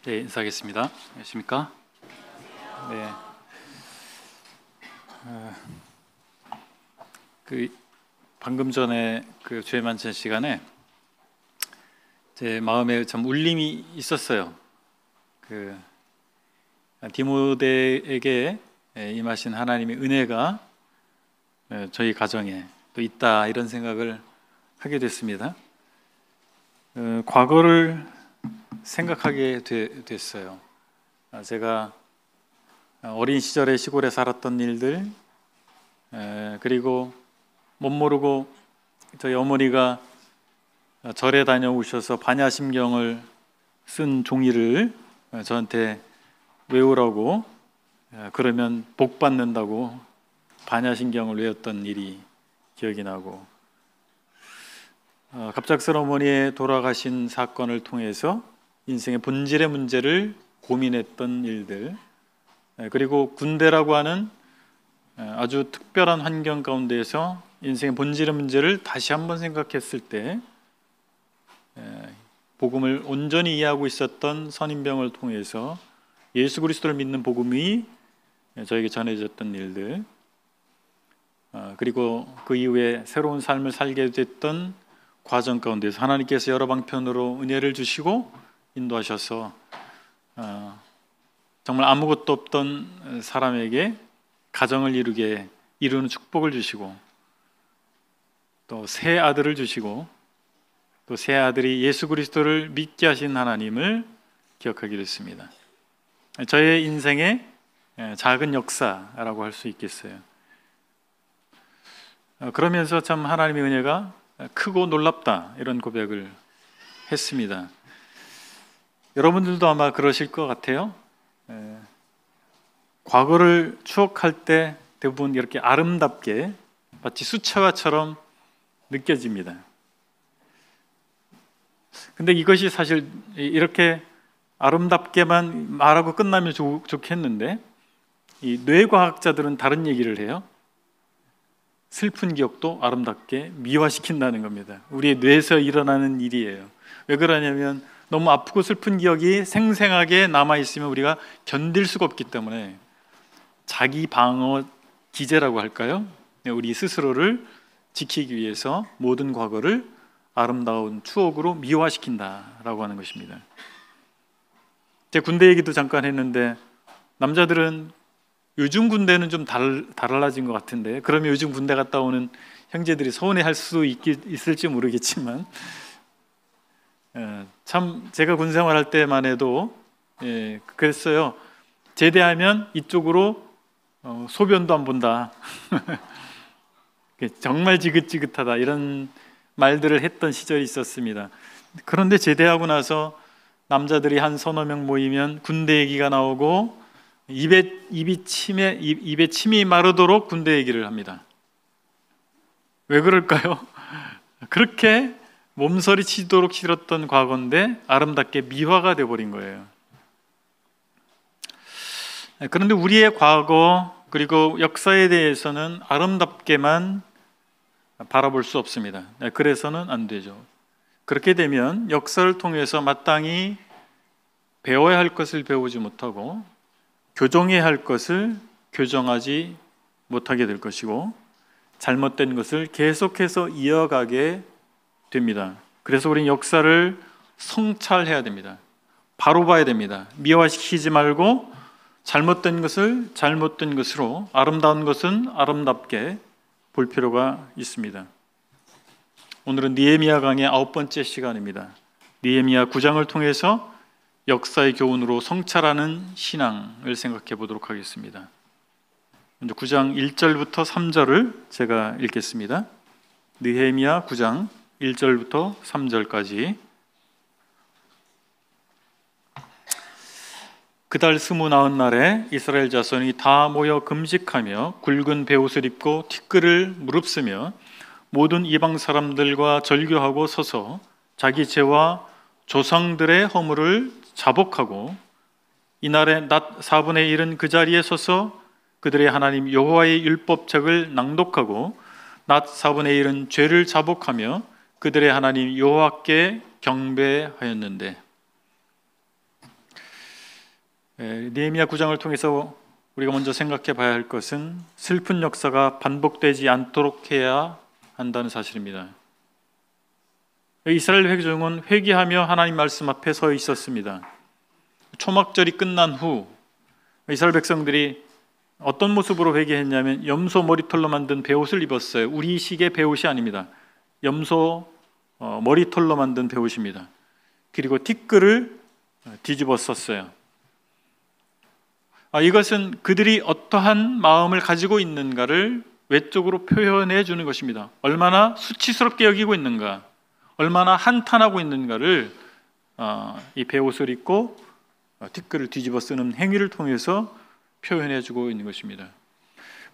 네, 인사하겠습니다. 안녕하십니까? 네. 방금 전에 주의 만찬 시간에 제 마음에 참 울림이 있었어요. 디모데에게 임하신 하나님의 은혜가 저희 가정에 또 있다, 이런 생각을 하게 됐습니다. 과거를 생각하게 됐어요. 제가 어린 시절에 시골에 살았던 일들, 그리고 못 모르고 저희 어머니가 절에 다녀오셔서 반야심경을 쓴 종이를 저한테 외우라고, 그러면 복 받는다고 반야심경을 외웠던 일이 기억이 나고, 갑작스러운 어머니의 돌아가신 사건을 통해서 인생의 본질의 문제를 고민했던 일들, 그리고 군대라고 하는 아주 특별한 환경 가운데에서 인생의 본질의 문제를 다시 한번 생각했을 때 복음을 온전히 이해하고 있었던 선임병을 통해서 예수 그리스도를 믿는 복음이 저에게 전해졌던 일들, 그리고 그 이후에 새로운 삶을 살게 됐던 과정 가운데서 하나님께서 여러 방편으로 은혜를 주시고 인도하셔서 정말 아무것도 없던 사람에게 가정을 이루는 축복을 주시고, 또 새 아들을 주시고, 또 새 아들이 예수 그리스도를 믿게 하신 하나님을 기억하게 됐습니다. 저의 인생의 작은 역사라고 할 수 있겠어요. 그러면서 참 하나님의 은혜가 크고 놀랍다, 이런 고백을 했습니다. 여러분들도 아마 그러실 것 같아요. 과거를 추억할 때 대부분 이렇게 아름답게, 마치 수채화처럼 느껴집니다. 근데 이것이 사실 이렇게 아름답게만 말하고 끝나면 좋겠는데, 이 뇌과학자들은 다른 얘기를 해요. 슬픈 기억도 아름답게 미화시킨다는 겁니다. 우리의 뇌에서 일어나는 일이에요. 왜 그러냐면 너무 아프고 슬픈 기억이 생생하게 남아있으면 우리가 견딜 수가 없기 때문에 자기 방어 기제라고 할까요? 우리 스스로를 지키기 위해서 모든 과거를 아름다운 추억으로 미화시킨다라고 하는 것입니다. 제 군대 얘기도 잠깐 했는데, 남자들은 요즘 군대는 좀 달라진 것 같은데, 그러면 요즘 군대 갔다 오는 형제들이 서운해할 수도 있을지 모르겠지만, 참 제가 군 생활할 때만 해도 그랬어요. 제대하면 이쪽으로 소변도 안 본다. 정말 지긋지긋하다, 이런 말들을 했던 시절이 있었습니다. 그런데 제대하고 나서 남자들이 한 서너 명 모이면 군대 얘기가 나오고 입에 침이 마르도록 군대 얘기를 합니다. 왜 그럴까요? 그렇게 몸서리 치도록 싫었던 과거인데 아름답게 미화가 되어버린 거예요. 그런데 우리의 과거 그리고 역사에 대해서는 아름답게만 바라볼 수 없습니다. 그래서는 안 되죠. 그렇게 되면 역사를 통해서 마땅히 배워야 할 것을 배우지 못하고 교정해야 할 것을 교정하지 못하게 될 것이고, 잘못된 것을 계속해서 이어가게 됩니다. 그래서 우리는 역사를 성찰해야 됩니다. 바로 봐야 됩니다. 미화시키지 말고 잘못된 것을 잘못된 것으로, 아름다운 것은 아름답게 볼 필요가 있습니다. 오늘은 느헤미야 강의 9번째 시간입니다. 느헤미야 9장을 통해서 역사의 교훈으로 성찰하는 신앙을 생각해 보도록 하겠습니다. 먼저 9장 1절부터 3절을 제가 읽겠습니다. 느헤미야 9장 1절부터 3절까지. 그달 29날에 이스라엘 자손이 다 모여 금식하며 굵은 베옷을 입고 티끌을 무릅쓰며 모든 이방 사람들과 절교하고 서서 자기 죄와 조상들의 허물을 자복하고, 이날에 낮 4분의 1은 그 자리에 서서 그들의 하나님 여호와의 율법책을 낭독하고, 낮 4분의 1은 죄를 자복하며 그들의 하나님 여호와께 경배하였는데, 느헤미야 9장을 통해서 우리가 먼저 생각해 봐야 할 것은 슬픈 역사가 반복되지 않도록 해야 한다는 사실입니다. 이스라엘 회중은 회개하며 하나님 말씀 앞에 서 있었습니다. 초막절이 끝난 후 이스라엘 백성들이 어떤 모습으로 회개했냐면 염소 머리털로 만든 베옷을 입었어요. 우리식의 베옷이 아닙니다. 염소 머리털로 만든 베옷입니다. 그리고 티끌을 뒤집어 썼어요. 이것은 그들이 어떠한 마음을 가지고 있는가를 외적으로 표현해 주는 것입니다. 얼마나 수치스럽게 여기고 있는가, 얼마나 한탄하고 있는가를 이 베옷을 입고 티끌을 뒤집어 쓰는 행위를 통해서 표현해 주고 있는 것입니다.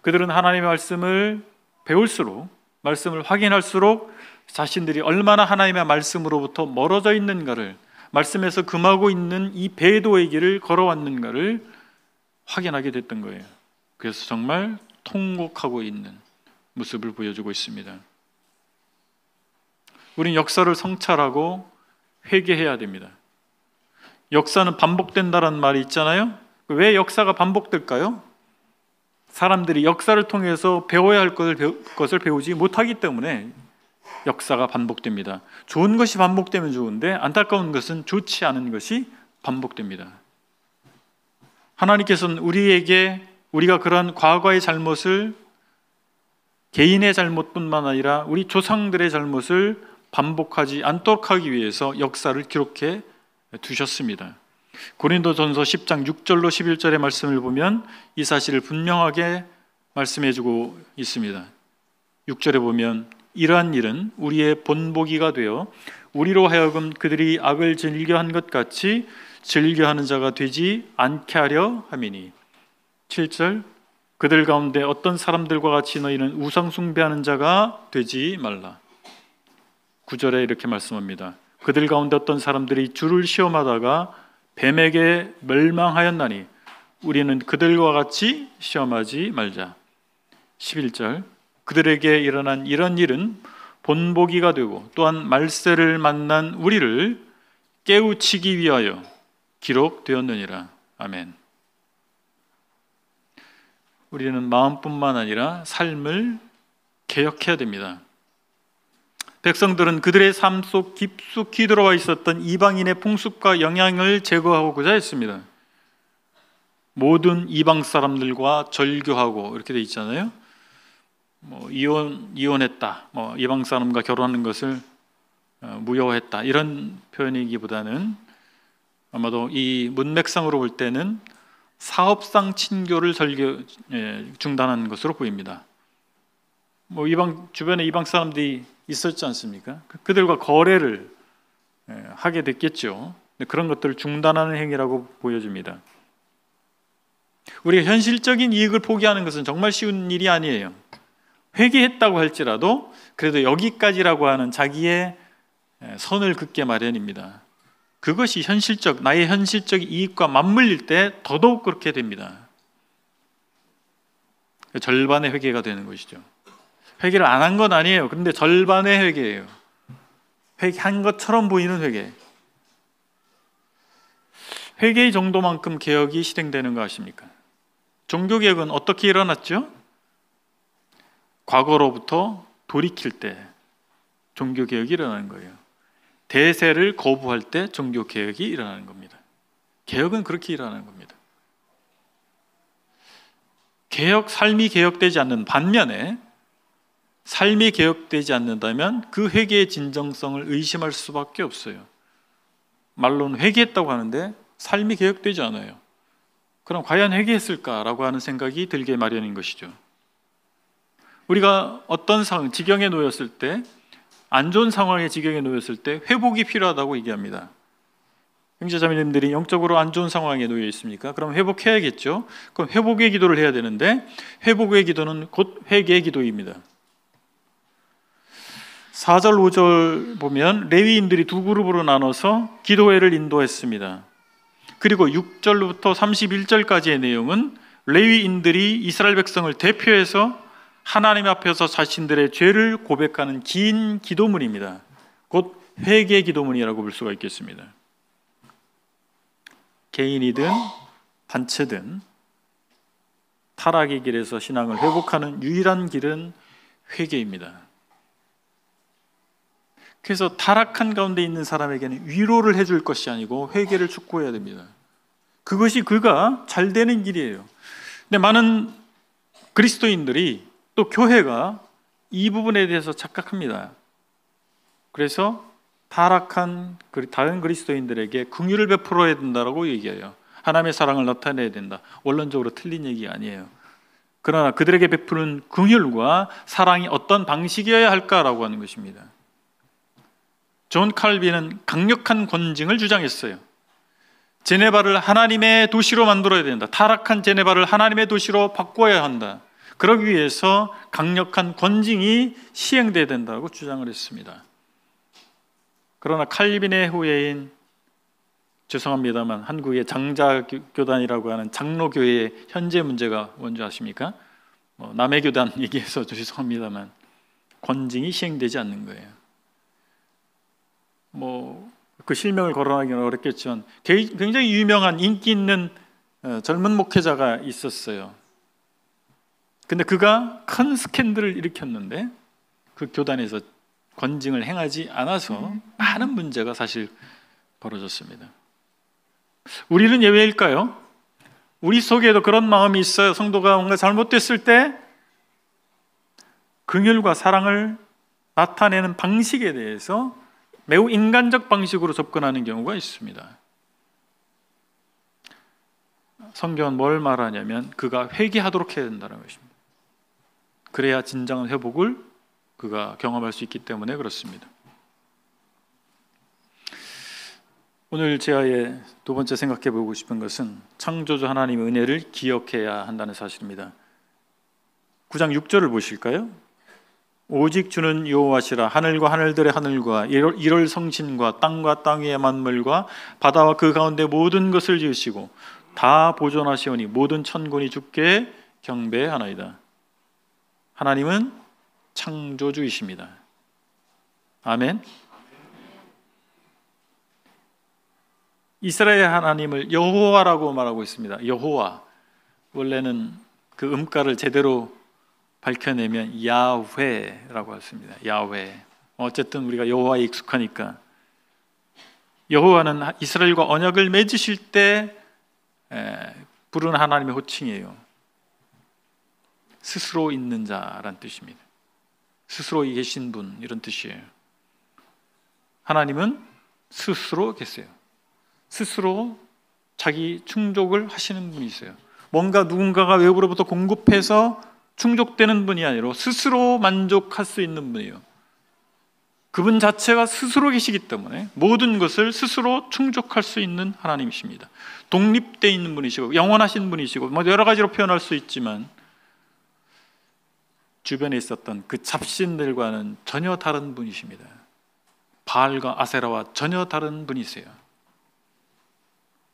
그들은 하나님의 말씀을 배울수록, 말씀을 확인할수록 자신들이 얼마나 하나님의 말씀으로부터 멀어져 있는가를, 말씀에서 금하고 있는 이 배도의 길을 걸어왔는가를 확인하게 됐던 거예요. 그래서 정말 통곡하고 있는 모습을 보여주고 있습니다. 우리는 역사를 성찰하고 회개해야 됩니다. 역사는 반복된다는 말이 있잖아요. 왜 역사가 반복될까요? 사람들이 역사를 통해서 배워야 할 것을 배우지 못하기 때문에 역사가 반복됩니다. 좋은 것이 반복되면 좋은데 안타까운 것은 좋지 않은 것이 반복됩니다. 하나님께서는 우리에게 우리가 그러한 과거의 잘못을, 개인의 잘못뿐만 아니라 우리 조상들의 잘못을 반복하지 않도록 하기 위해서 역사를 기록해 두셨습니다. 고린도전서 10장 6절로 11절의 말씀을 보면 이 사실을 분명하게 말씀해 주고 있습니다. 6절에 보면 이러한 일은 우리의 본보기가 되어 우리로 하여금 그들이 악을 즐겨한 것 같이 즐겨하는 자가 되지 않게 하려 함이니. 7절 그들 가운데 어떤 사람들과 같이 너희는 우상 숭배하는 자가 되지 말라. 9절에 이렇게 말씀합니다. 그들 가운데 어떤 사람들이 주를 시험하다가 뱀에게 멸망하였나니 우리는 그들과 같이 시험하지 말자. 11절 그들에게 일어난 이런 일은 본보기가 되고 또한 말세를 만난 우리를 깨우치기 위하여 기록되었느니라. 아멘. 우리는 마음뿐만 아니라 삶을 개혁해야 됩니다. 백성들은 그들의 삶 속 깊숙이 들어와 있었던 이방인의 풍습과 영향을 제거하고자 했습니다. 모든 이방 사람들과 절교하고 이렇게 돼 있잖아요. 이혼했다, 이방 사람과 결혼하는 것을 무효했다, 이런 표현이기보다는 아마도 이 문맥상으로 볼 때는 사업상 친교를 중단한 것으로 보입니다. 주변에 이방 사람들이 있었지 않습니까? 그들과 거래를 하게 됐겠죠. 그런 것들을 중단하는 행위라고 보여집니다. 우리가 현실적인 이익을 포기하는 것은 정말 쉬운 일이 아니에요. 회개했다고 할지라도 그래도 여기까지라고 하는 자기의 선을 긋게 마련입니다. 그것이 나의 현실적 이익과 맞물릴 때 더더욱 그렇게 됩니다. 절반의 회개가 되는 것이죠. 회개를 안 한 건 아니에요. 그런데 절반의 회개예요. 회개한 것처럼 보이는 회개. 회개의 정도만큼 개혁이 실행되는 거 아십니까? 종교개혁은 어떻게 일어났죠? 과거로부터 돌이킬 때 종교개혁이 일어나는 거예요. 대세를 거부할 때 종교개혁이 일어나는 겁니다. 개혁은 그렇게 일어나는 겁니다. 삶이 개혁되지 않는 반면에 삶이 개혁되지 않는다면 그 회개의 진정성을 의심할 수밖에 없어요. 말로는 회개했다고 하는데 삶이 개혁되지 않아요. 그럼 과연 회개했을까라고 하는 생각이 들게 마련인 것이죠. 우리가 어떤 지경에 놓였을 때, 안 좋은 상황의 지경에 놓였을 때 회복이 필요하다고 얘기합니다. 형제자매님들이 영적으로 안 좋은 상황에 놓여 있습니까? 그럼 회복해야겠죠. 그럼 회복의 기도를 해야 되는데 회복의 기도는 곧 회개의 기도입니다. 4절 5절 보면 레위인들이 두 그룹으로 나눠서 기도회를 인도했습니다. 그리고 6절부터 31절까지의 내용은 레위인들이 이스라엘 백성을 대표해서 하나님 앞에서 자신들의 죄를 고백하는 긴 기도문입니다. 곧 회개 기도문이라고 볼 수가 있겠습니다. 개인이든 단체든 타락의 길에서 신앙을 회복하는 유일한 길은 회개입니다. 그래서 타락한 가운데 있는 사람에게는 위로를 해줄 것이 아니고 회개를 촉구해야 됩니다. 그것이 그가 잘 되는 길이에요. 근데 많은 그리스도인들이 또 교회가 이 부분에 대해서 착각합니다. 그래서 타락한 다른 그리스도인들에게 긍휼을 베풀어야 된다고 얘기해요. 하나님의 사랑을 나타내야 된다. 원론적으로 틀린 얘기 아니에요. 그러나 그들에게 베푸는 긍휼과 사랑이 어떤 방식이어야 할까라고 하는 것입니다. 존 칼빈은 강력한 권징을 주장했어요. 제네바를 하나님의 도시로 만들어야 된다. 타락한 제네바를 하나님의 도시로 바꿔야 한다. 그러기 위해서 강력한 권징이 시행돼야 된다고 주장을 했습니다. 그러나 칼빈의 후예인, 죄송합니다만 한국의 장자교단이라고 하는 장로교회의 현재 문제가 뭔지 아십니까? 남해교단 얘기해서 죄송합니다만 권징이 시행되지 않는 거예요. 그 실명을 거론하기는 어렵겠지만 굉장히 유명한 인기 있는 젊은 목회자가 있었어요. 근데 그가 큰 스캔들을 일으켰는데 그 교단에서 권징을 행하지 않아서 많은 문제가 사실 벌어졌습니다. 우리는 예외일까요? 우리 속에도 그런 마음이 있어요. 성도가 뭔가 잘못됐을 때 긍휼과 사랑을 나타내는 방식에 대해서 매우 인간적 방식으로 접근하는 경우가 있습니다. 성경은 뭘 말하냐면 그가 회개하도록 해야 된다는 것입니다. 그래야 진정한 회복을 그가 경험할 수 있기 때문에 그렇습니다. 오늘 제아의 두 번째 생각해 보고 싶은 것은 창조주 하나님의 은혜를 기억해야 한다는 사실입니다. 9장 6절을 보실까요? 오직 주는 여호와시라. 하늘과 하늘들의 하늘과 일월 성신과 땅과 땅 위의 만물과 바다와 그 가운데 모든 것을 지으시고 다 보존하시오니 모든 천군이 주께 경배하나이다. 하나님은 창조주이십니다. 아멘. 이스라엘 하나님을 여호와라고 말하고 있습니다. 여호와. 원래는 그 음가를 제대로 밝혀내면 야훼라고 했습니다. 야훼. 어쨌든 우리가 여호와에 익숙하니까. 여호와는 이스라엘과 언약을 맺으실 때 부르는 하나님의 호칭이에요. 스스로 있는 자란 뜻입니다. 스스로 계신 분, 이런 뜻이에요. 하나님은 스스로 계세요. 스스로 자기 충족을 하시는 분이세요. 뭔가 누군가가 외부로부터 공급해서 충족되는 분이 아니라 스스로 만족할 수 있는 분이에요. 그분 자체가 스스로 계시기 때문에 모든 것을 스스로 충족할 수 있는 하나님이십니다. 독립되어 있는 분이시고 영원하신 분이시고 여러 가지로 표현할 수 있지만 주변에 있었던 그 잡신들과는 전혀 다른 분이십니다. 바알과 아세라와 전혀 다른 분이세요.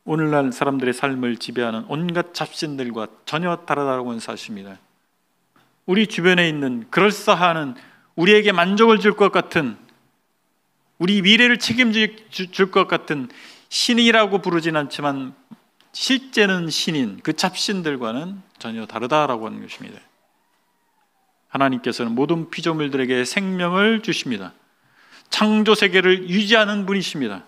오늘날 사람들의 삶을 지배하는 온갖 잡신들과 전혀 다르다고 하는 사실입니다. 우리 주변에 있는 그럴싸한 우리에게 만족을 줄 것 같은 우리 미래를 책임질 것 같은 신이라고 부르진 않지만 실제는 신인 그 잡신들과는 전혀 다르다라고 하는 것입니다. 하나님께서는 모든 피조물들에게 생명을 주십니다. 창조 세계를 유지하는 분이십니다.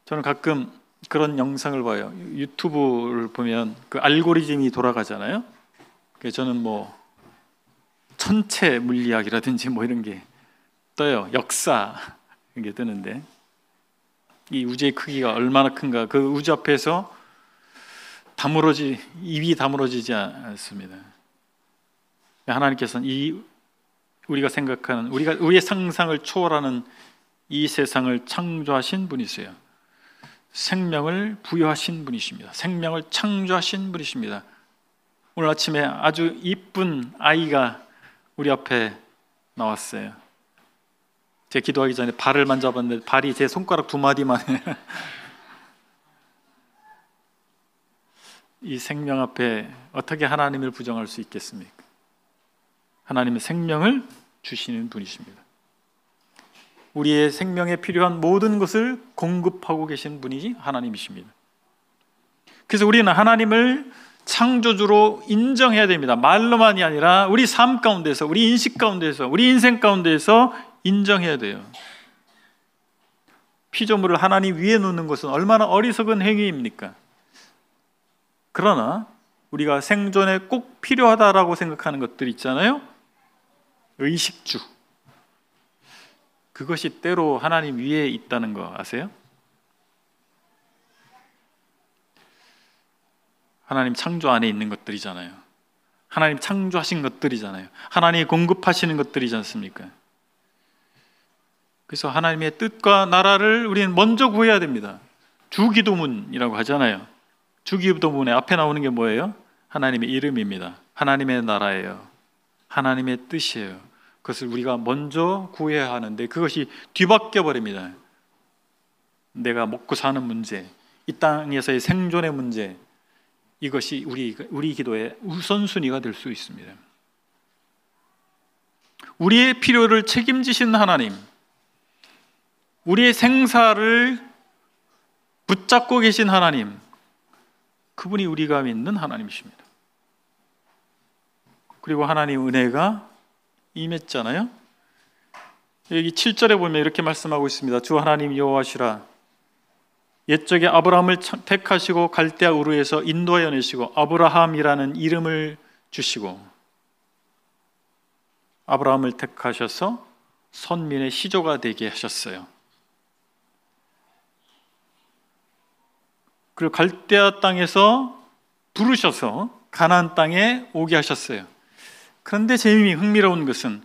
저는 가끔 그런 영상을 봐요. 유튜브를 보면 그 알고리즘이 돌아가잖아요. 그래서 저는 천체 물리학이라든지 이런 게 떠요. 역사 이런 게 뜨는데 이 우주의 크기가 얼마나 큰가, 그 우주 앞에서 입이 다물어지지 않습니다. 하나님께서는 우리가 생각하는 우리의 상상을 초월하는 이 세상을 창조하신 분이세요. 생명을 부여하신 분이십니다. 생명을 창조하신 분이십니다. 오늘 아침에 아주 이쁜 아이가 우리 앞에 나왔어요. 제가 기도하기 전에 발을 만져봤는데 발이 제 손가락 2마디만 이 생명 앞에 어떻게 하나님을 부정할 수 있겠습니까? 하나님은 생명을 주시는 분이십니다. 우리의 생명에 필요한 모든 것을 공급하고 계신 분이 하나님이십니다. 그래서 우리는 하나님을 창조주로 인정해야 됩니다. 말로만이 아니라 우리 삶 가운데서, 우리 인식 가운데서, 우리 인생 가운데서 인정해야 돼요. 피조물을 하나님 위에 놓는 것은 얼마나 어리석은 행위입니까? 그러나 우리가 생존에 꼭 필요하다라고 생각하는 것들 있잖아요. 의식주. 그것이 때로 하나님 위에 있다는 거 아세요? 하나님 창조 안에 있는 것들이잖아요. 하나님 창조하신 것들이잖아요. 하나님이 공급하시는 것들이지 않습니까? 그래서 하나님의 뜻과 나라를 우리는 먼저 구해야 됩니다. 주기도문이라고 하잖아요. 주기도문에 앞에 나오는 게 뭐예요? 하나님의 이름입니다. 하나님의 나라예요. 하나님의 뜻이에요. 그것을 우리가 먼저 구해야 하는데 그것이 뒤바뀌어 버립니다. 내가 먹고 사는 문제, 이 땅에서의 생존의 문제, 이것이 우리 기도의 우선순위가 될 수 있습니다. 우리의 필요를 책임지신 하나님, 우리의 생사를 붙잡고 계신 하나님, 그분이 우리가 믿는 하나님이십니다. 그리고 하나님 은혜가 임했잖아요. 여기 7절에 보면 이렇게 말씀하고 있습니다. 주 하나님 여호와시라, 옛적에 아브라함을 택하시고 갈대아 우르에서 인도하여 내시고 아브라함이라는 이름을 주시고, 아브라함을 택하셔서 선민의 시조가 되게 하셨어요. 그리고 갈대아 땅에서 부르셔서 가나안 땅에 오게 하셨어요. 그런데 재미있는 흥미로운 것은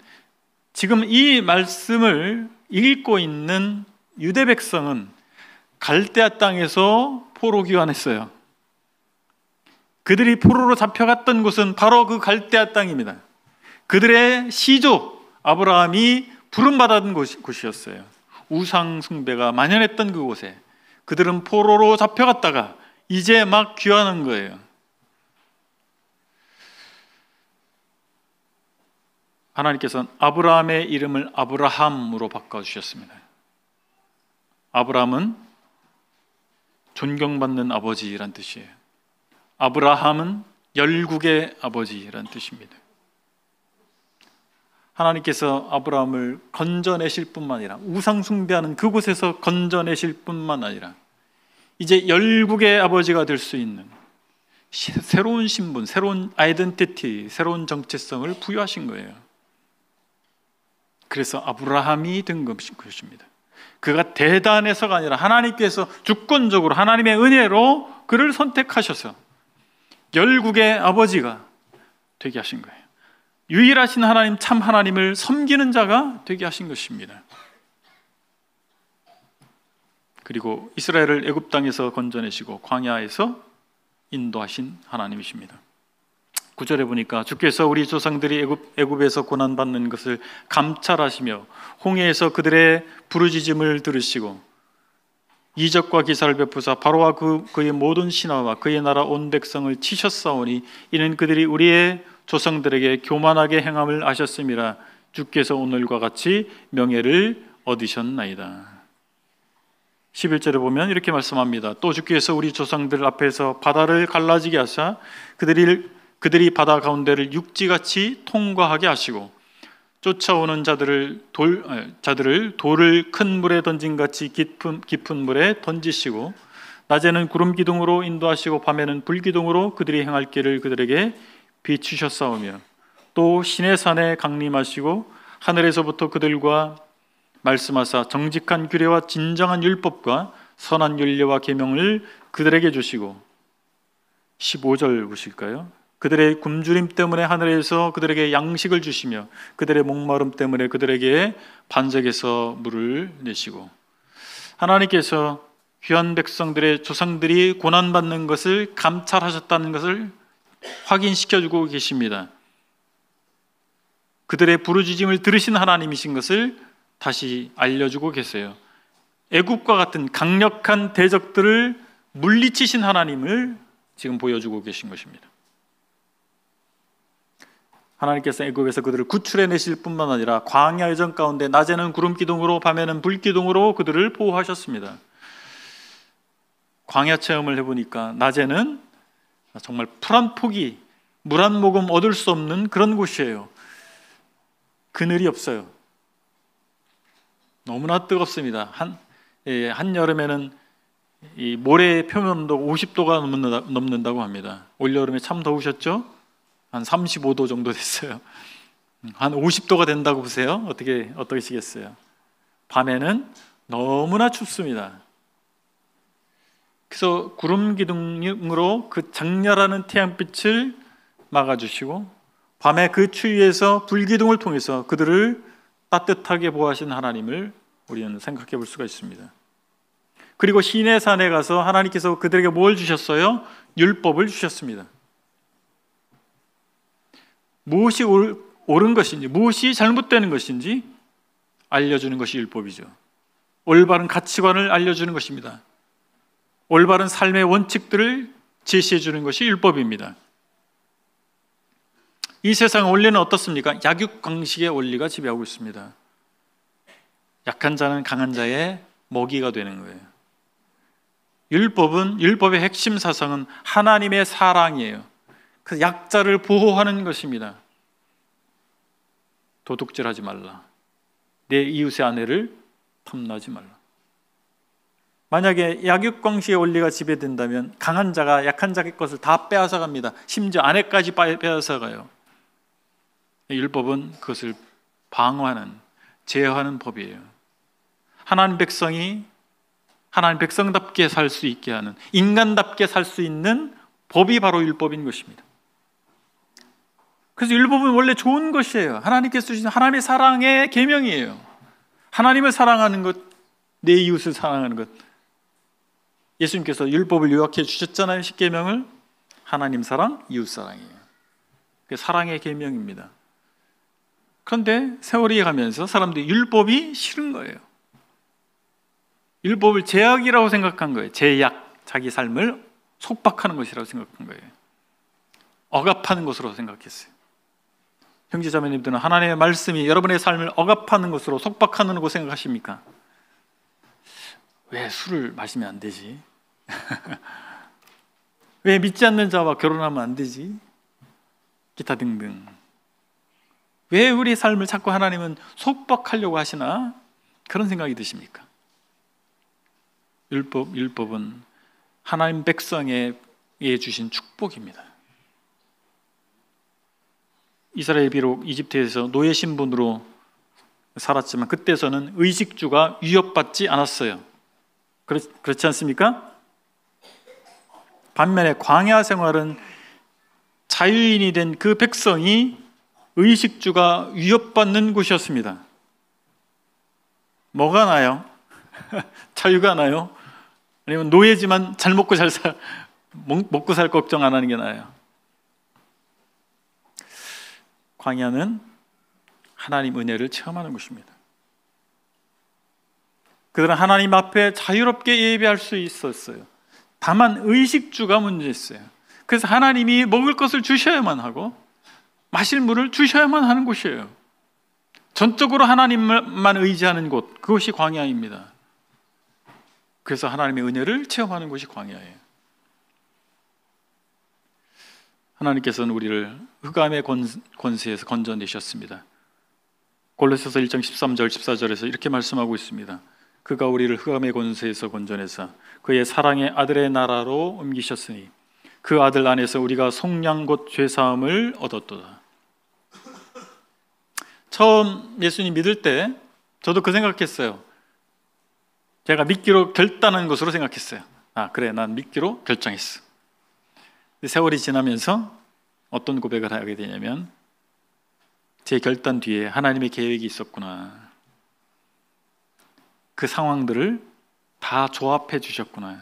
지금 이 말씀을 읽고 있는 유대 백성은 갈대아 땅에서 포로 귀환했어요. 그들이 포로로 잡혀갔던 곳은 바로 그 갈대아 땅입니다. 그들의 시조 아브라함이 부름받았던 곳이었어요. 우상 숭배가 만연했던 그곳에 그들은 포로로 잡혀갔다가 이제 막 귀환한 거예요. 하나님께서는 아브라함의 이름을 아브라함으로 바꿔주셨습니다. 아브라함은 존경받는 아버지란 뜻이에요. 아브라함은 열국의 아버지란 뜻입니다. 하나님께서 아브라함을 건져내실 뿐만 아니라 우상 숭배하는 그곳에서 건져내실 뿐만 아니라 이제 열국의 아버지가 될 수 있는 새로운 신분, 새로운 아이덴티티, 새로운 정체성을 부여하신 거예요. 그래서 아브라함이 된 것입니다. 그가 대단해서가 아니라 하나님께서 주권적으로 하나님의 은혜로 그를 선택하셔서 열국의 아버지가 되게 하신 거예요. 유일하신 하나님, 참 하나님을 섬기는 자가 되게 하신 것입니다. 그리고 이스라엘을 애굽 땅에서 건져내시고 광야에서 인도하신 하나님이십니다. 9절에 보니까 주께서 우리 조상들이 애굽에서 고난받는 것을 감찰하시며 홍해에서 그들의 부르짖음을 들으시고 이적과 기사를 베푸사 바로와 그의 모든 신하와 그의 나라 온 백성을 치셨사오니 이는 그들이 우리의 조상들에게 교만하게 행함을 아셨음이라. 주께서 오늘과 같이 명예를 얻으셨나이다. 11절에 보면 이렇게 말씀합니다. 또 주께서 우리 조상들 앞에서 바다를 갈라지게 하사 그들이 바다 가운데를 육지같이 통과하게 하시고 쫓아오는 자들을 돌을 큰 물에 던진 같이 깊은 물에 던지시고 낮에는 구름 기둥으로 인도하시고 밤에는 불 기둥으로 그들이 행할 길을 그들에게 비추셨사오며 또 시내산에 강림하시고 하늘에서부터 그들과 말씀하사 정직한 규례와 진정한 율법과 선한 윤례와 계명을 그들에게 주시고 15절 보실까요? 그들의 굶주림 때문에 하늘에서 그들에게 양식을 주시며 그들의 목마름 때문에 그들에게 반석에서 물을 내시고 하나님께서 귀한 백성들의 조상들이 고난받는 것을 감찰하셨다는 것을 확인시켜주고 계십니다. 그들의 부르짖음을 들으신 하나님이신 것을 다시 알려주고 계세요. 애국과 같은 강력한 대적들을 물리치신 하나님을 지금 보여주고 계신 것입니다. 하나님께서 애굽에서 그들을 구출해내실 뿐만 아니라 광야 여정 가운데 낮에는 구름 기둥으로 밤에는 불 기둥으로 그들을 보호하셨습니다. 광야 체험을 해보니까 낮에는 정말 풀 한 포기, 물 한 모금 얻을 수 없는 그런 곳이에요. 그늘이 없어요. 너무나 뜨겁습니다. 한여름에는 이 모래의 표면 온도가 50도가 넘는다고 합니다. 올여름에 참 더우셨죠? 한 35도 정도 됐어요. 한 50도가 된다고 보세요. 어떠시겠어요? 밤에는 너무나 춥습니다. 그래서 구름 기둥으로 그 장렬하는 태양빛을 막아주시고 밤에 그 추위에서 불기둥을 통해서 그들을 따뜻하게 보호하신 하나님을 우리는 생각해 볼 수가 있습니다. 그리고 시내산에 가서 하나님께서 그들에게 뭘 주셨어요? 율법을 주셨습니다. 무엇이 옳은 것인지, 무엇이 잘못되는 것인지 알려주는 것이 율법이죠. 올바른 가치관을 알려주는 것입니다. 올바른 삶의 원칙들을 제시해 주는 것이 율법입니다. 이 세상 원리는 어떻습니까? 약육강식의 원리가 지배하고 있습니다. 약한 자는 강한 자의 먹이가 되는 거예요. 율법의 핵심 사상은 하나님의 사랑이에요. 그 약자를 보호하는 것입니다. 도둑질하지 말라. 내 이웃의 아내를 탐나지 말라. 만약에 약육강식의 원리가 지배된다면 강한 자가 약한 자의 것을 다 빼앗아갑니다. 심지어 아내까지 빼앗아가요. 율법은 그것을 방어하는, 제어하는 법이에요. 하나님 백성이 하나님 백성답게 살 수 있게 하는, 인간답게 살 수 있는 법이 바로 율법인 것입니다. 그래서 율법은 원래 좋은 것이에요. 하나님께서 주신 하나님의 사랑의 계명이에요. 하나님을 사랑하는 것, 내 이웃을 사랑하는 것. 예수님께서 율법을 요약해 주셨잖아요. 십계명을. 하나님 사랑, 이웃 사랑이에요. 그게 사랑의 계명입니다. 그런데 세월이 가면서 사람들이 율법이 싫은 거예요. 율법을 제약이라고 생각한 거예요. 제약, 자기 삶을 속박하는 것이라고 생각한 거예요. 억압하는 것으로 생각했어요. 형제자매님들은 하나님의 말씀이 여러분의 삶을 억압하는 것으로 속박하는 것으로 생각하십니까? 왜 술을 마시면 안 되지? 왜 믿지 않는 자와 결혼하면 안 되지? 기타 등등. 왜 우리 삶을 자꾸 하나님은 속박하려고 하시나? 그런 생각이 드십니까? 율법은 하나님 백성에게 주신 축복입니다. 이스라엘이 비록 이집트에서 노예 신분으로 살았지만 그때서는 의식주가 위협받지 않았어요. 그렇지 않습니까? 반면에 광야 생활은 자유인이 된 그 백성이 의식주가 위협받는 곳이었습니다. 뭐가 나요? 자유가 나요? 아니면 노예지만 잘 먹고 먹고 살 걱정 안 하는 게 나아요? 광야는 하나님 은혜를 체험하는 곳입니다. 그들은 하나님 앞에 자유롭게 예배할 수 있었어요. 다만 의식주가 문제였어요. 그래서 하나님이 먹을 것을 주셔야만 하고 마실 물을 주셔야만 하는 곳이에요. 전적으로 하나님만 의지하는 곳, 그것이 광야입니다. 그래서 하나님의 은혜를 체험하는 곳이 광야예요. 하나님께서는 우리를 흑암의 권세에서 건져내셨습니다. 골로새서 1장 13절 14절에서 이렇게 말씀하고 있습니다. 그가 우리를 흑암의 권세에서 건져내사 그의 사랑의 아들의 나라로 옮기셨으니 그 아들 안에서 우리가 속량 곧 죄사함을 얻었도다. 처음 예수님 믿을 때 저도 그 생각했어요. 제가 믿기로 결단한 것으로 생각했어요. 그래, 난 믿기로 결정했어. 세월이 지나면서 어떤 고백을 하게 되냐면 제 결단 뒤에 하나님의 계획이 있었구나. 그 상황들을 다 조합해 주셨구나.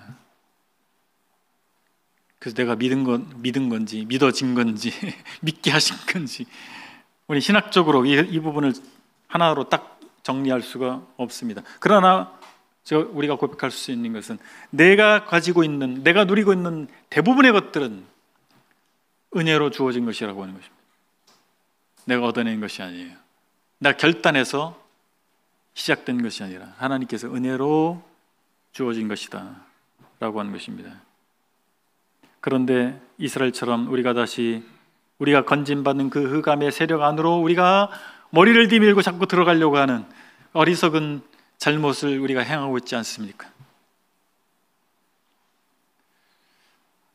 그래서 내가 믿은 건지 믿어진 건지 믿게 하신 건지 우리 신학적으로 이 부분을 하나로 딱 정리할 수가 없습니다. 그러나 우리가 고백할 수 있는 것은 내가 누리고 있는 대부분의 것들은 은혜로 주어진 것이라고 하는 것입니다. 내가 얻어낸 것이 아니에요. 내가 결단해서 시작된 것이 아니라 하나님께서 은혜로 주어진 것이다 라고 하는 것입니다. 그런데 이스라엘처럼 우리가 건진받는 그 흑암의 세력 안으로 우리가 머리를 디밀고 자꾸 들어가려고 하는 어리석은 잘못을 우리가 행하고 있지 않습니까?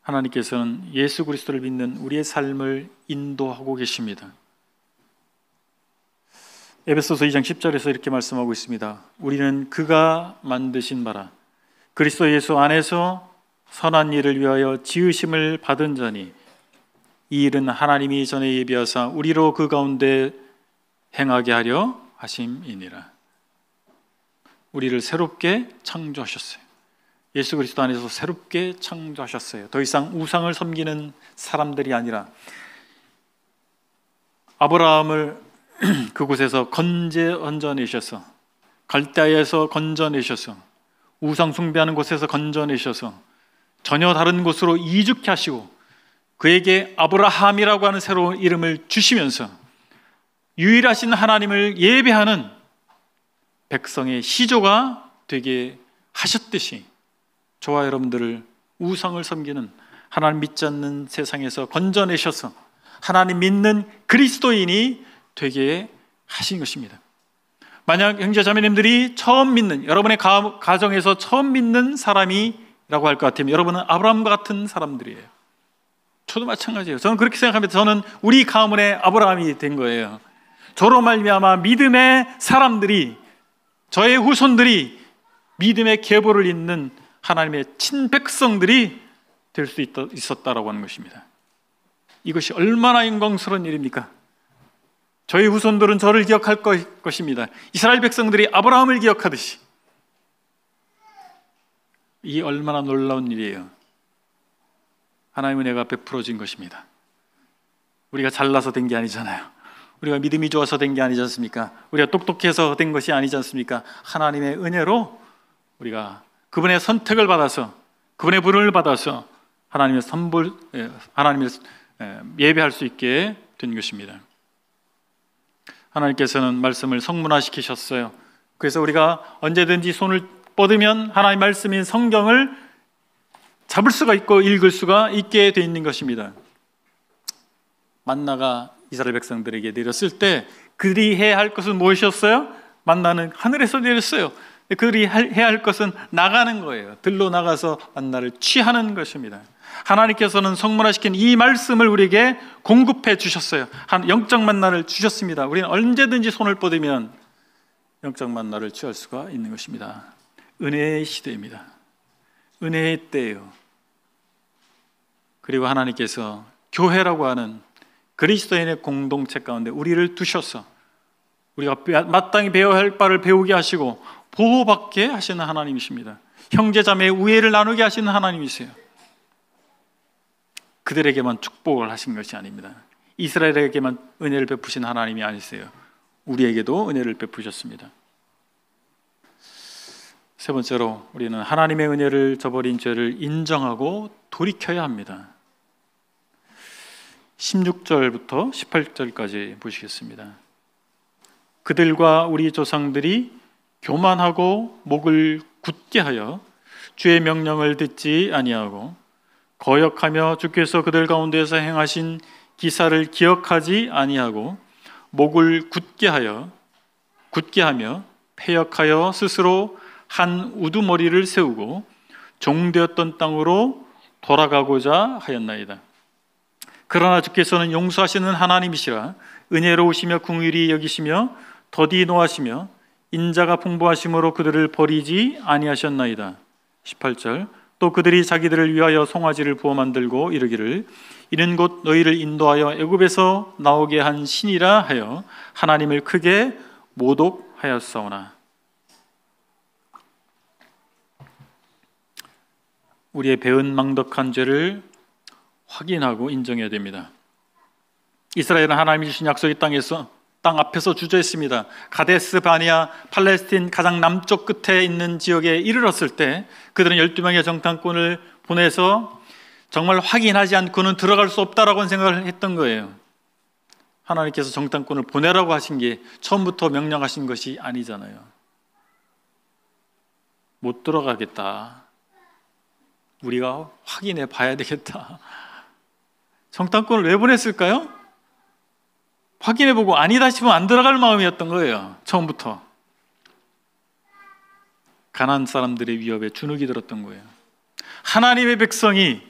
하나님께서는 예수 그리스도를 믿는 우리의 삶을 인도하고 계십니다. 에베소서 2장 10절에서 이렇게 말씀하고 있습니다. 우리는 그가 만드신 바라 그리스도 예수 안에서 선한 일을 위하여 지으심을 받은 자니 이 일은 하나님이 전에 예비하사 우리로 그 가운데 행하게 하려 하심이니라. 우리를 새롭게 창조하셨어요. 예수 그리스도 안에서 새롭게 창조하셨어요. 더 이상 우상을 섬기는 사람들이 아니라 아브라함을 그곳에서 건져내셔서 갈대아에서 건져내셔서 우상 숭배하는 곳에서 건져내셔서 전혀 다른 곳으로 이주케 하시고 그에게 아브라함이라고 하는 새로운 이름을 주시면서 유일하신 하나님을 예배하는 백성의 시조가 되게 하셨듯이 저와 여러분들을 우상을 섬기는 하나님 믿지 않는 세상에서 건져내셔서 하나님 믿는 그리스도인이 되게 하신 것입니다. 만약 형제자매님들이 처음 믿는, 여러분의 가정에서 처음 믿는 사람이라고 할 것 같으면 여러분은 아브라함과 같은 사람들이에요. 저도 마찬가지예요. 저는 그렇게 생각합니다. 저는 우리 가문의 아브라함이 된 거예요. 저로 말미암아 믿음의 사람들이, 저의 후손들이 믿음의 계보를 잇는 하나님의 친백성들이 될 수 있었다라고 하는 것입니다. 이것이 얼마나 영광스러운 일입니까? 저희 후손들은 저를 기억할 것입니다. 이스라엘 백성들이 아브라함을 기억하듯이. 이 얼마나 놀라운 일이에요. 하나님의 은혜가 베풀어진 것입니다. 우리가 잘나서 된 게 아니잖아요. 우리가 믿음이 좋아서 된 게 아니지 않습니까? 우리가 똑똑해서 된 것이 아니지 않습니까? 하나님의 은혜로 우리가 그분의 선택을 받아서, 그분의 부름을 받아서 하나님의 하나님을 예배할 수 있게 된 것입니다. 하나님께서는 말씀을 성문화시키셨어요. 그래서 우리가 언제든지 손을 뻗으면 하나님의 말씀인 성경을 잡을 수가 있고 읽을 수가 있게 되어 있는 것입니다. 만나가 이스라엘 백성들에게 내렸을 때 그들이 해야 할 것은 무엇이었어요? 만나는 하늘에서 내렸어요. 그들이 해야 할 것은 나가는 거예요. 들로 나가서 만나를 취하는 것입니다. 하나님께서는 성문화시킨 이 말씀을 우리에게 공급해 주셨어요. 영적 만나를 주셨습니다. 우리는 언제든지 손을 뻗으면 영적 만나를 취할 수가 있는 것입니다. 은혜의 시대입니다. 은혜의 때예요. 그리고 하나님께서 교회라고 하는 그리스도인의 공동체 가운데 우리를 두셔서 우리가 마땅히 배워야 할 바를 배우게 하시고 보호받게 하시는 하나님이십니다. 형제자매의 우애를 나누게 하시는 하나님이세요. 그들에게만 축복을 하신 것이 아닙니다. 이스라엘에게만 은혜를 베푸신 하나님이 아니세요. 우리에게도 은혜를 베푸셨습니다. 세 번째로 우리는 하나님의 은혜를 저버린 죄를 인정하고 돌이켜야 합니다. 16절부터 18절까지 보시겠습니다. 그들과 우리 조상들이 교만하고 목을 굳게 하여 주의 명령을 듣지 아니하고 거역하며 주께서 그들 가운데서 행하신 기사를 기억하지 아니하고 목을 굳게 하며 패역하여 스스로 한 우두머리를 세우고 종되었던 땅으로 돌아가고자 하였나이다. 그러나 주께서는 용서하시는 하나님이시라 은혜로우시며 긍휼히 여기시며 더디 노하시며 인자가 풍부하심으로 그들을 버리지 아니하셨나이다. 18절 또 그들이 자기들을 위하여 송아지를 부어 만들고 이르기를 이는 곧 너희를 인도하여 애굽에서 나오게 한 신이라 하여 하나님을 크게 모독하였사오나. 우리의 배은 망덕한 죄를 확인하고 인정해야 됩니다. 이스라엘은 하나님이 주신 약속의 땅 앞에서 주저했습니다. 가데스 바니아 팔레스틴 가장 남쪽 끝에 있는 지역에 이르렀을 때 그들은 12명의 정탐꾼을 보내서 정말 확인하지 않고는 들어갈 수 없다라고 생각을 했던 거예요. 하나님께서 정탐꾼을 보내라고 하신 게 처음부터 명령하신 것이 아니잖아요. 못 들어가겠다. 우리가 확인해 봐야 되겠다. 정탐꾼을 왜 보냈을까요? 확인해보고 아니다 싶으면 안 들어갈 마음이었던 거예요. 처음부터. 가나안 사람들의 위협에 주눅이 들었던 거예요. 하나님의 백성이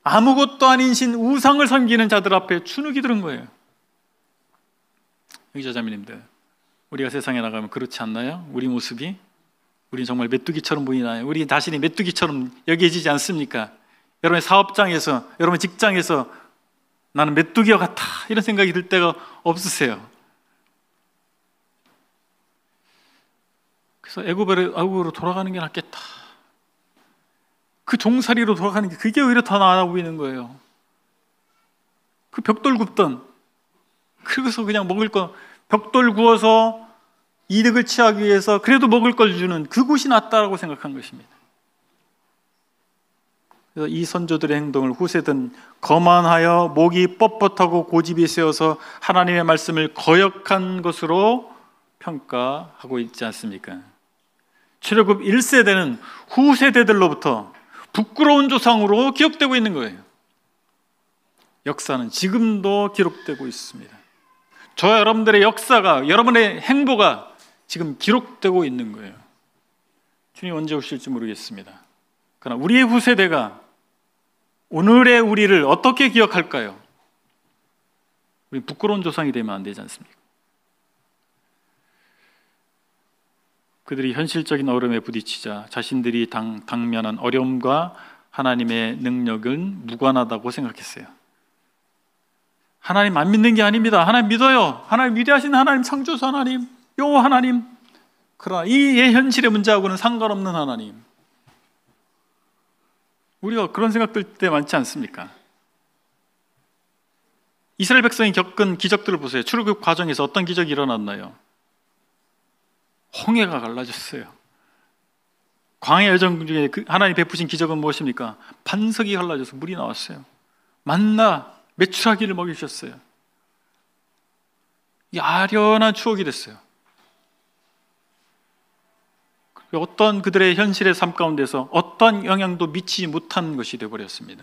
아무것도 아닌 신 우상을 섬기는 자들 앞에 주눅이 들은 거예요. 형제자매님들, 우리가 세상에 나가면 그렇지 않나요? 우리 모습이? 우리 정말 메뚜기처럼 보이나요? 우리 자신이 메뚜기처럼 여겨지지 않습니까? 여러분의 사업장에서, 여러분의 직장에서 나는 메뚜기와 같아 이런 생각이 들 때가 없으세요? 그래서 애굽으로 돌아가는 게 낫겠다. 그 종살이로 돌아가는 게 그게 오히려 더 나아 보이는 거예요. 그 벽돌 굽던, 그래서 그냥 먹을 거 벽돌 구워서 이득을 취하기 위해서 그래도 먹을 걸 주는 그곳이 낫다라고 생각한 것입니다. 그래서 이 선조들의 행동을 후세든 거만하여 목이 뻣뻣하고 고집이 세어서 하나님의 말씀을 거역한 것으로 평가하고 있지 않습니까? 출애굽 1세대는 후세대들로부터 부끄러운 조상으로 기억되고 있는 거예요. 역사는 지금도 기록되고 있습니다. 저와 여러분들의 역사가, 여러분의 행보가 지금 기록되고 있는 거예요. 주님 언제 오실지 모르겠습니다. 그러나 우리의 후세대가 오늘의 우리를 어떻게 기억할까요? 우리 부끄러운 조상이 되면 안 되지 않습니까? 그들이 현실적인 어려움에 부딪히자 자신들이 당면한 어려움과 하나님의 능력은 무관하다고 생각했어요. 하나님 안 믿는 게 아닙니다. 하나님 믿어요. 하나님 위대하신 하나님, 창조주 하나님, 여호와 하나님. 그러나 이 현실의 문제하고는 상관없는 하나님. 우리가 그런 생각 들 때 많지 않습니까? 이스라엘 백성이 겪은 기적들을 보세요. 출애굽 과정에서 어떤 기적이 일어났나요? 홍해가 갈라졌어요. 광야 여정 중에 하나님 베푸신 기적은 무엇입니까? 반석이 갈라져서 물이 나왔어요. 만나 메추라기를 먹이셨어요. 이 아련한 추억이 됐어요. 어떤 그들의 현실의 삶 가운데서 어떤 영향도 미치지 못한 것이 되어버렸습니다.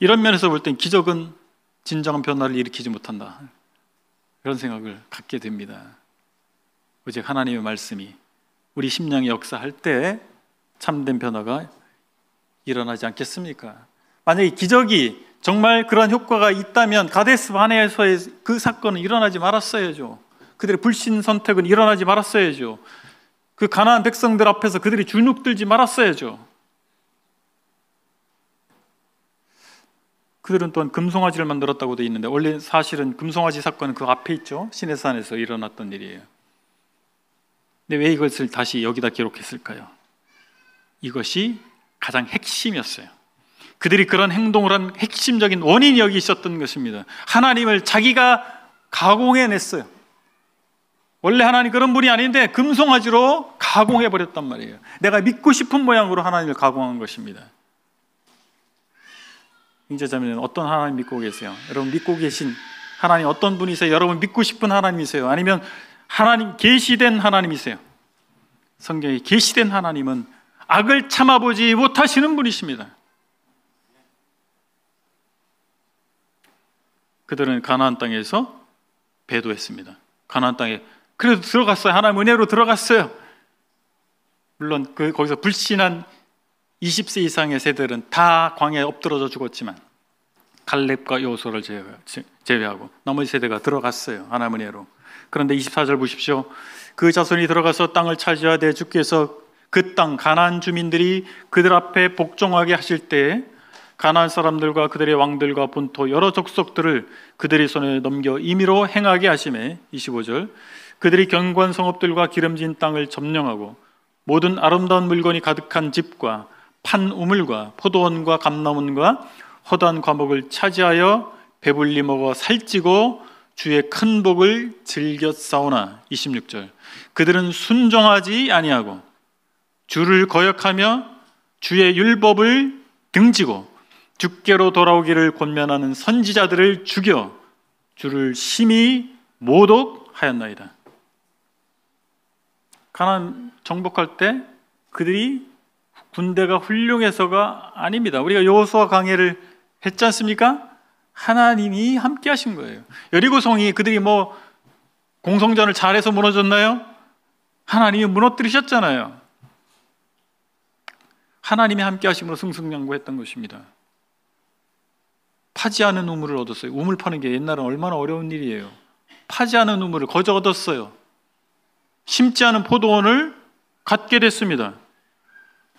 이런 면에서 볼 땐 기적은 진정한 변화를 일으키지 못한다, 그런 생각을 갖게 됩니다. 오직 하나님의 말씀이 우리 심령의 역사할 때 참된 변화가 일어나지 않겠습니까? 만약에 기적이 정말 그런 효과가 있다면 가데스 바네아에서의 그 사건은 일어나지 말았어야죠. 그들의 불신 선택은 일어나지 말았어야죠. 그 가나안 백성들 앞에서 그들이 주눅 들지 말았어야죠. 그들은 또한 금송아지를 만들었다고 되어 있는데, 원래 사실은 금송아지 사건은 그 앞에 있죠. 시내산에서 일어났던 일이에요. 근데 왜 이것을 다시 여기다 기록했을까요? 이것이 가장 핵심이었어요. 그들이 그런 행동을 한 핵심적인 원인이 여기 있었던 것입니다. 하나님을 자기가 가공해냈어요. 원래 하나님 그런 분이 아닌데 금송아지로 가공해버렸단 말이에요. 내가 믿고 싶은 모양으로 하나님을 가공한 것입니다. 형제자매는 어떤 하나님 믿고 계세요? 여러분 믿고 계신 하나님 어떤 분이세요? 여러분 믿고 싶은 하나님이세요? 아니면 하나님 계시된 하나님이세요? 성경에 계시된 하나님은 악을 참아보지 못하시는 분이십니다. 그들은 가나안 땅에서 배도했습니다. 가나안 땅에 그래도 들어갔어요. 하나님 은혜로 들어갔어요. 물론 거기서 불신한 20세 이상의 세대들은 다 광야에 엎드러져 죽었지만 갈렙과 여호수아를 제외하고 나머지 세대가 들어갔어요. 하나님 은혜로. 그런데 24절 보십시오. 그 자손이 들어가서 땅을 차지하되 주께서 그 땅 가나안 주민들이 그들 앞에 복종하게 하실 때에 가나안 사람들과 그들의 왕들과 본토 여러 족속들을 그들의 손에 넘겨 임의로 행하게 하심에 25절 그들이 견고한 성읍들과 기름진 땅을 점령하고 모든 아름다운 물건이 가득한 집과 판 우물과 포도원과 감람원과 허다한 과목을 차지하여 배불리 먹어 살찌고 주의 큰 복을 즐겼사오나 26절 그들은 순종하지 아니하고 주를 거역하며 주의 율법을 등지고 주께로 돌아오기를 권면하는 선지자들을 죽여 주를 심히 모독하였나이다. 가나안 정복할 때 그들이 군대가 훌륭해서가 아닙니다. 우리가 여호수아 강해를 했지 않습니까? 하나님이 함께 하신 거예요. 여리고성이 그들이 뭐 공성전을 잘해서 무너졌나요? 하나님이 무너뜨리셨잖아요. 하나님이 함께 하심으로 승승장구했던 것입니다. 파지 않은 우물을 얻었어요. 우물 파는 게 옛날엔 얼마나 어려운 일이에요. 파지 않은 우물을 거저 얻었어요. 심지 않은 포도원을 갖게 됐습니다.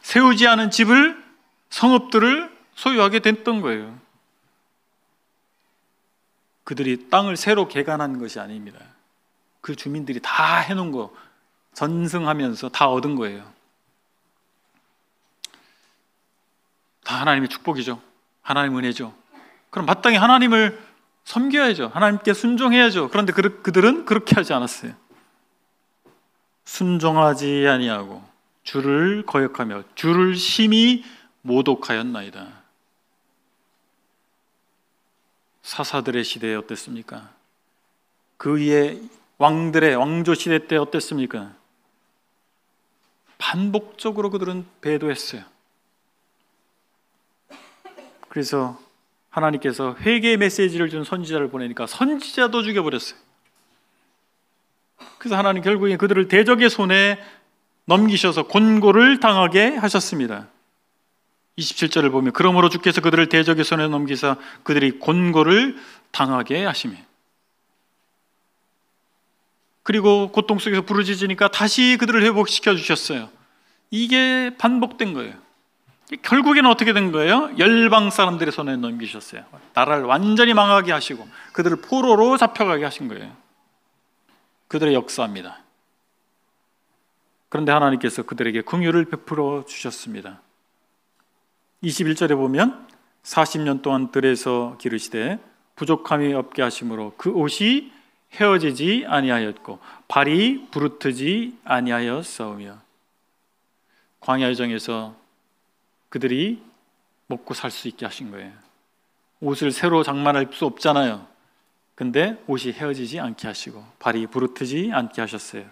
세우지 않은 집을, 성읍들을 소유하게 됐던 거예요. 그들이 땅을 새로 개간한 것이 아닙니다. 그 주민들이 다 해놓은 거 전승하면서 다 얻은 거예요. 다 하나님의 축복이죠. 하나님의 은혜죠. 그럼 마땅히 하나님을 섬겨야죠. 하나님께 순종해야죠. 그런데 그들은 그렇게 하지 않았어요. 순종하지 아니하고 주를 거역하며 주를 심히 모독하였나이다. 사사들의 시대에 어땠습니까? 그 위에 왕들의 왕조 시대 때 어땠습니까? 반복적으로 그들은 배도했어요. 그래서 하나님께서 회개의 메시지를 준 선지자를 보내니까 선지자도 죽여버렸어요. 그래서 하나님 결국에 그들을 대적의 손에 넘기셔서 곤고를 당하게 하셨습니다. 27절을 보면 그러므로 주께서 그들을 대적의 손에 넘기사 그들이 곤고를 당하게 하시며, 그리고 고통 속에서 부르짖으니까 다시 그들을 회복시켜 주셨어요. 이게 반복된 거예요. 결국에는 어떻게 된 거예요? 열방 사람들의 손에 넘기셨어요. 나라를 완전히 망하게 하시고 그들을 포로로 잡혀가게 하신 거예요. 그들의 역사입니다. 그런데 하나님께서 그들에게 긍휼을 베풀어 주셨습니다. 21절에 보면 40년 동안 들에서 기르시되 부족함이 없게 하심으로 그 옷이 헤어지지 아니하였고 발이 부르트지 아니하였사오며, 광야 여정에서 그들이 먹고 살 수 있게 하신 거예요. 옷을 새로 장만할 수 없잖아요. 근데 옷이 헤어지지 않게 하시고 발이 부르트지 않게 하셨어요.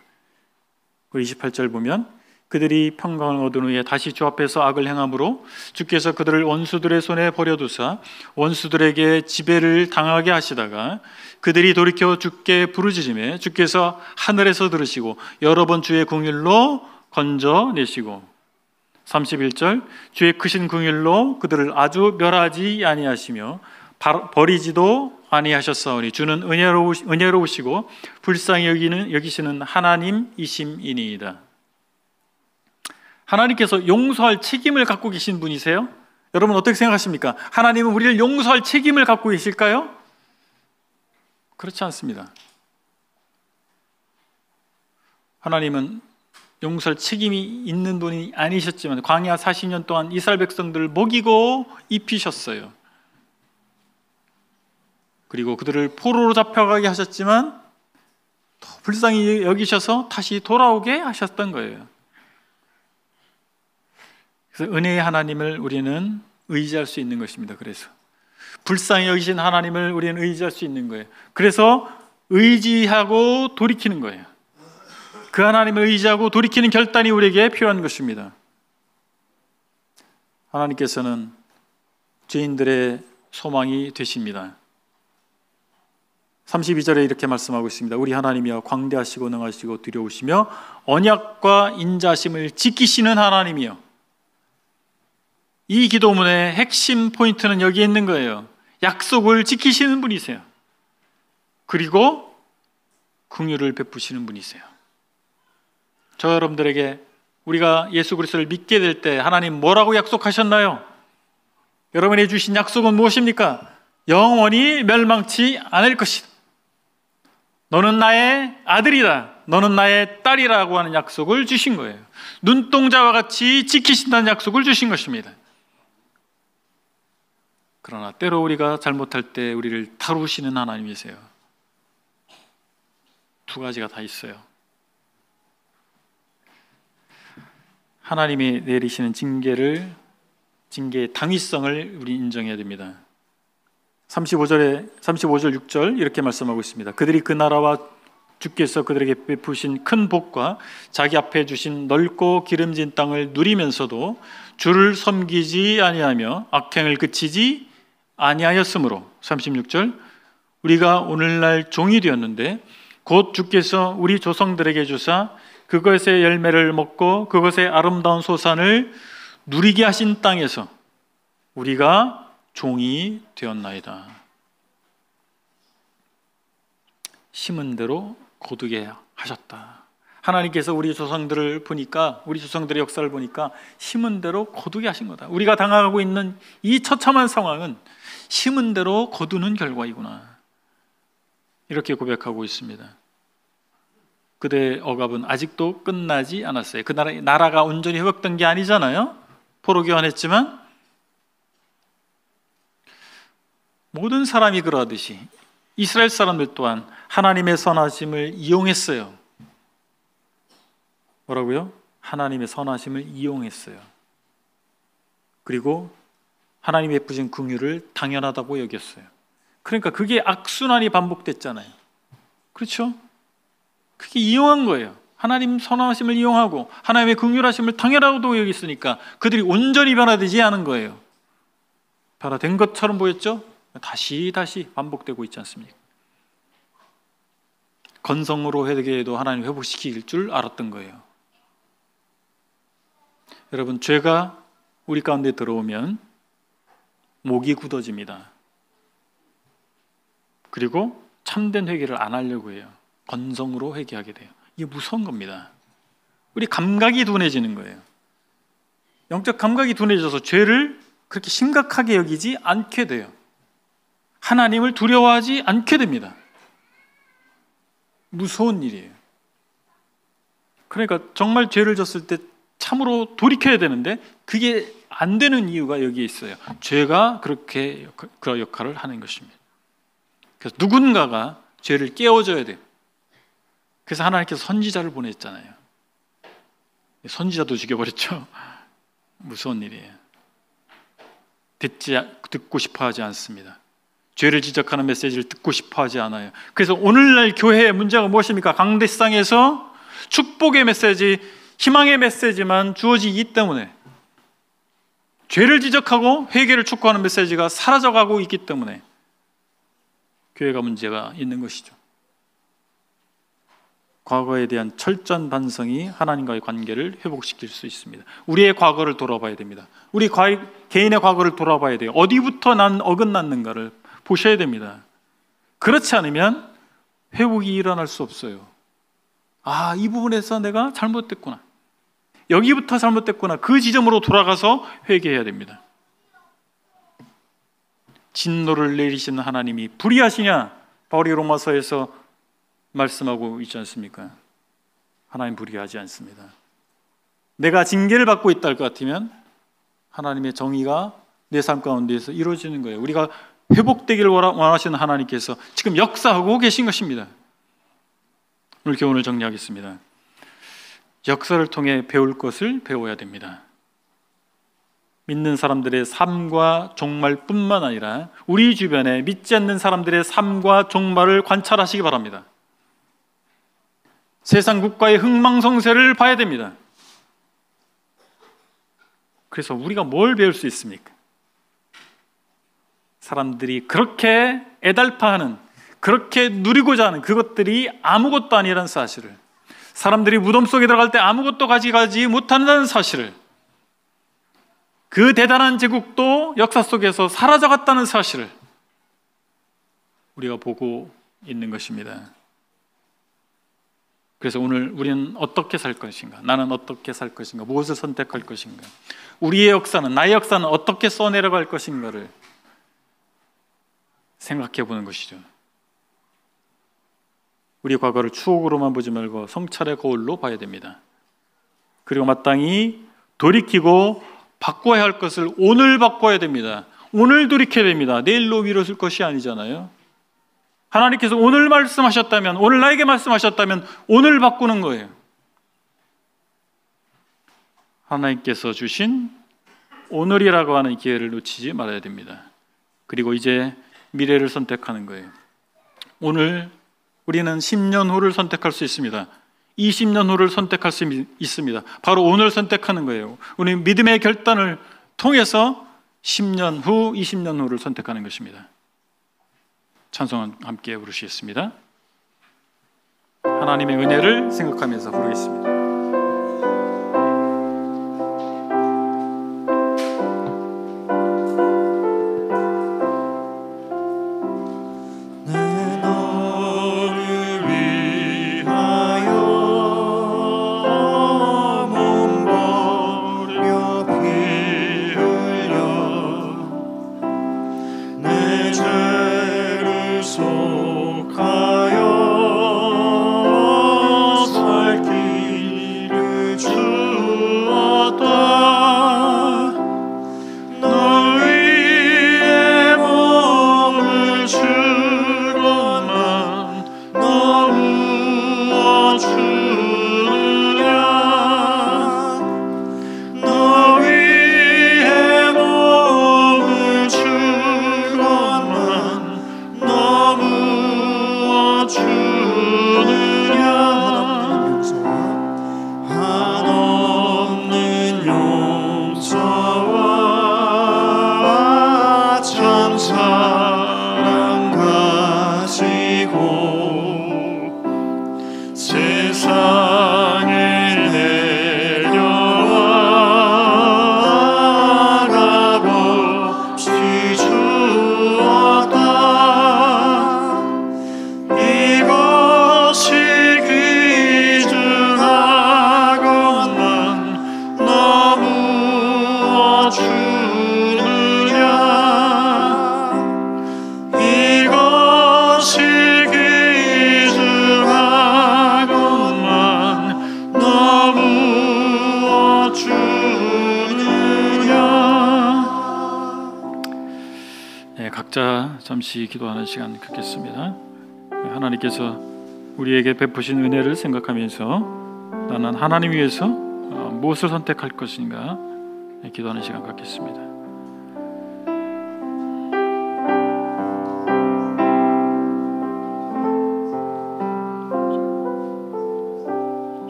28절 보면 그들이 평강을 얻은 후에 다시 주 앞에서 악을 행함으로 주께서 그들을 원수들의 손에 버려두사 원수들에게 지배를 당하게 하시다가 그들이 돌이켜 주께 부르짖음에 주께서 하늘에서 들으시고 여러 번 주의 긍휼로 건져내시고, 31절 주의 크신 긍휼로 그들을 아주 멸하지 아니하시며 버리지도 아니하셨사오니 주는 은혜로우시고 불쌍히 여기시는 하나님이심이니이다. 하나님께서 용서할 책임을 갖고 계신 분이세요? 여러분 어떻게 생각하십니까? 하나님은 우리를 용서할 책임을 갖고 계실까요? 그렇지 않습니다. 하나님은 용서할 책임이 있는 분이 아니셨지만 광야 40년 동안 이스라엘 백성들을 먹이고 입히셨어요. 그리고 그들을 포로로 잡혀가게 하셨지만 더 불쌍히 여기셔서 다시 돌아오게 하셨던 거예요. 그래서 은혜의 하나님을 우리는 의지할 수 있는 것입니다. 그래서 불쌍히 여기신 하나님을 우리는 의지할 수 있는 거예요. 그래서 의지하고 돌이키는 거예요. 그 하나님을 의지하고 돌이키는 결단이 우리에게 필요한 것입니다. 하나님께서는 죄인들의 소망이 되십니다. 32절에 이렇게 말씀하고 있습니다. 우리 하나님이여 광대하시고 능하시고 두려우시며 언약과 인자심을 지키시는 하나님이여. 이 기도문의 핵심 포인트는 여기에 있는 거예요. 약속을 지키시는 분이세요. 그리고 긍휼을 베푸시는 분이세요. 저 여러분들에게 우리가 예수 그리스도를 믿게 될 때 하나님 뭐라고 약속하셨나요? 여러분이 주신 약속은 무엇입니까? 영원히 멸망치 않을 것이다. 너는 나의 아들이다. 너는 나의 딸이라고 하는 약속을 주신 거예요. 눈동자와 같이 지키신다는 약속을 주신 것입니다. 그러나 때로 우리가 잘못할 때 우리를 다루시는 하나님이세요. 두 가지가 다 있어요. 하나님이 내리시는 징계를 징계의 당위성을 우리 인정해야 됩니다. 35절 6절 이렇게 말씀하고 있습니다. 그들이 그 나라와 주께서 그들에게 베푸신 큰 복과 자기 앞에 주신 넓고 기름진 땅을 누리면서도 주를 섬기지 아니하며 악행을 그치지 아니하였으므로 36절 우리가 오늘날 종이 되었는데 곧 주께서 우리 조상들에게 주사 그것의 열매를 먹고 그것의 아름다운 소산을 누리게 하신 땅에서 우리가 종이 되었나이다. 심은 대로 거두게 하셨다. 하나님께서 우리 조상들을 보니까, 우리 조상들의 역사를 보니까 심은 대로 거두게 하신 거다. 우리가 당하고 있는 이 처참한 상황은 심은 대로 거두는 결과이구나. 이렇게 고백하고 있습니다. 그대의 억압은 아직도 끝나지 않았어요. 그 나라가 온전히 회복된 게 아니잖아요. 포로 교환했지만 모든 사람이 그러하듯이 이스라엘 사람들 또한 하나님의 선하심을 이용했어요. 뭐라고요? 하나님의 선하심을 이용했어요. 그리고 하나님의 베푸신 긍휼을 당연하다고 여겼어요. 그러니까 그게 악순환이 반복됐잖아요. 그렇죠? 그게 이용한 거예요. 하나님 선하심을 이용하고 하나님의 긍휼하심을 당연하다고 여겼으니까 그들이 온전히 변화되지 않은 거예요. 변화된 것처럼 보였죠? 다시 반복되고 있지 않습니까? 건성으로 회개해도 하나님 회복시킬 줄 알았던 거예요. 여러분, 죄가 우리 가운데 들어오면 목이 굳어집니다. 그리고 참된 회개를 안 하려고 해요. 건성으로 회개하게 돼요. 이게 무서운 겁니다. 우리 감각이 둔해지는 거예요. 영적 감각이 둔해져서 죄를 그렇게 심각하게 여기지 않게 돼요. 하나님을 두려워하지 않게 됩니다. 무서운 일이에요. 그러니까 정말 죄를 졌을 때 참으로 돌이켜야 되는데 그게 안 되는 이유가 여기에 있어요. 죄가 그렇게 그런 역할을 하는 것입니다. 그래서 누군가가 죄를 깨워줘야 돼요. 그래서 하나님께서 선지자를 보냈잖아요. 선지자도 죽여버렸죠. 무서운 일이에요. 듣고 싶어 하지 않습니다. 죄를 지적하는 메시지를 듣고 싶어 하지 않아요. 그래서 오늘날 교회의 문제가 무엇입니까? 강대상에서 축복의 메시지, 희망의 메시지만 주어지기 때문에 죄를 지적하고 회개를 촉구하는 메시지가 사라져가고 있기 때문에 교회가 문제가 있는 것이죠. 과거에 대한 철저한 반성이 하나님과의 관계를 회복시킬 수 있습니다. 우리의 과거를 돌아봐야 됩니다. 우리 개인의 과거를 돌아봐야 돼요. 어디부터 난 어긋났는가를 보셔야 됩니다. 그렇지 않으면 회복이 일어날 수 없어요. 아, 이 부분에서 내가 잘못됐구나. 여기부터 잘못됐구나. 그 지점으로 돌아가서 회개해야 됩니다. 진노를 내리시는 하나님이 불의하시냐? 바울이 로마서에서 말씀하고 있지 않습니까? 하나님 불의하지 않습니다. 내가 징계를 받고 있다 할 것 같으면 하나님의 정의가 내 삶 가운데에서 이루어지는 거예요. 우리가 회복되기를 원하시는 하나님께서 지금 역사하고 계신 것입니다. 오늘 교훈을 정리하겠습니다. 역사를 통해 배울 것을 배워야 됩니다. 믿는 사람들의 삶과 종말뿐만 아니라 우리 주변에 믿지 않는 사람들의 삶과 종말을 관찰하시기 바랍니다. 세상 국가의 흥망성쇠를 봐야 됩니다. 그래서 우리가 뭘 배울 수 있습니까? 사람들이 그렇게 애달파하는, 그렇게 누리고자 하는 그것들이 아무것도 아니라는 사실을, 사람들이 무덤 속에 들어갈 때 아무것도 가져가지 못한다는 사실을, 그 대단한 제국도 역사 속에서 사라져갔다는 사실을 우리가 보고 있는 것입니다. 그래서 오늘 우리는 어떻게 살 것인가? 나는 어떻게 살 것인가? 무엇을 선택할 것인가? 우리의 역사는, 나의 역사는 어떻게 써내려갈 것인가를 생각해 보는 것이죠. 우리 과거를 추억으로만 보지 말고 성찰의 거울로 봐야 됩니다. 그리고 마땅히 돌이키고 바꿔야 할 것을 오늘 바꿔야 됩니다. 오늘 돌이켜야 됩니다. 내일로 미뤘을 것이 아니잖아요. 하나님께서 오늘 말씀하셨다면, 오늘 나에게 말씀하셨다면 오늘 바꾸는 거예요. 하나님께서 주신 오늘이라고 하는 기회를 놓치지 말아야 됩니다. 그리고 이제 미래를 선택하는 거예요. 오늘 우리는 10년 후를 선택할 수 있습니다. 20년 후를 선택할 수 있습니다. 바로 오늘 선택하는 거예요. 우리 믿음의 결단을 통해서 10년 후, 20년 후를 선택하는 것입니다. 찬송 함께 부르시겠습니다. 하나님의 은혜를 생각하면서 부르겠습니다. 각자 잠시 기도하는 시간 갖겠습니다. 하나님께서 우리에게 베푸신 은혜를 생각하면서 나는 하나님 위해서 무엇을 선택할 것인가 기도하는 시간 갖겠습니다.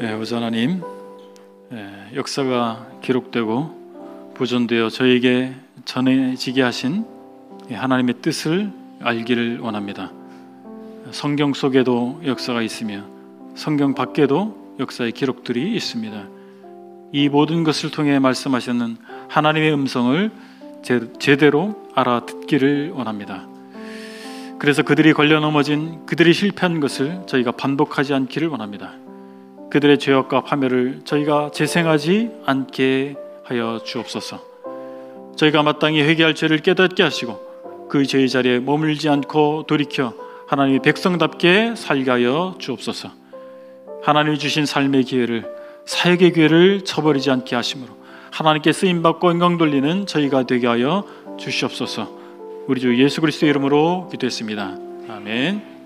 아버지 하나님, 역사가 기록되고 보존되어 저에게 전해지게 하신 하나님의 뜻을 알기를 원합니다. 성경 속에도 역사가 있으며 성경 밖에도 역사의 기록들이 있습니다. 이 모든 것을 통해 말씀하시는 하나님의 음성을 제대로 알아듣기를 원합니다. 그래서 그들이 걸려 넘어진, 그들이 실패한 것을 저희가 반복하지 않기를 원합니다. 그들의 죄악과 파멸을 저희가 재생하지 않게 하여 주옵소서. 저희가 마땅히 회개할 죄를 깨닫게 하시고 그 죄의 자리에 머물지 않고 돌이켜 하나님의 백성답게 살게 하여 주옵소서. 하나님이 주신 삶의 기회를, 사역의 기회를 저버리지 않게 하심으로 하나님께 쓰임받고 영광 돌리는 저희가 되게 하여 주시옵소서. 우리 주 예수 그리스도의 이름으로 기도했습니다. 아멘.